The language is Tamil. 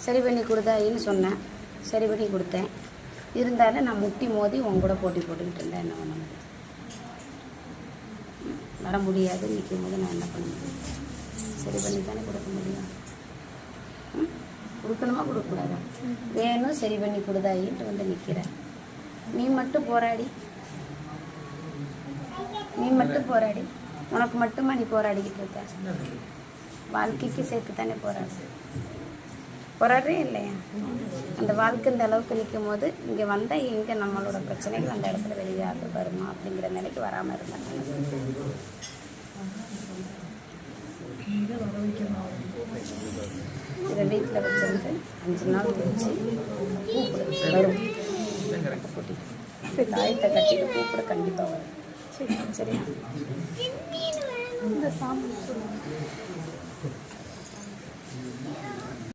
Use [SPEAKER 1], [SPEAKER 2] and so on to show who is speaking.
[SPEAKER 1] சரி பண்ணி கொடுத்தாயின்னு சொன்னேன், சரி பண்ணி கொடுத்தேன். இருந்தாலும் நான் முட்டி மோதி உன் கூட போட்டி போட்டுக்கிட்டு இருந்தேன். என்ன பண்ண முடியும்? வர முடியாது. நிற்கும் போது நான் என்ன பண்ண முடியும்? சரி பண்ணி தானே கொடுக்க முடியும். கொடுக்கணுமா கொடுக்கக்கூடாதா? வேணும் சரி பண்ணி கொடுதாயின்ட்டு வந்து நிற்கிறேன். நீ மட்டும் போராடி, உனக்கு மட்டுமா நீ போராடிக்கிட்டு இருக்க? வாழ்க்கைக்கு சேர்த்து தானே போராடுறே இல்லையா? அந்த வாழ்க்கை இந்த அளவுக்கு நிற்கும் போது இங்கே வந்தால் எங்கே நம்மளோட பிரச்சனைகள் அந்த இடத்துல வெளியாக வருமா அப்படிங்கிற நிலைக்கு வராமல் இருந்தாங்க. இதை வீட்டில் வச்சிருந்து 5 நாள் கழிச்சு கூப்பிடு வரும். சரி, தாயத்தை கட்டிட்டு கூப்பிட கண்டிப்பாக வரும். சரியா? இந்த சாமி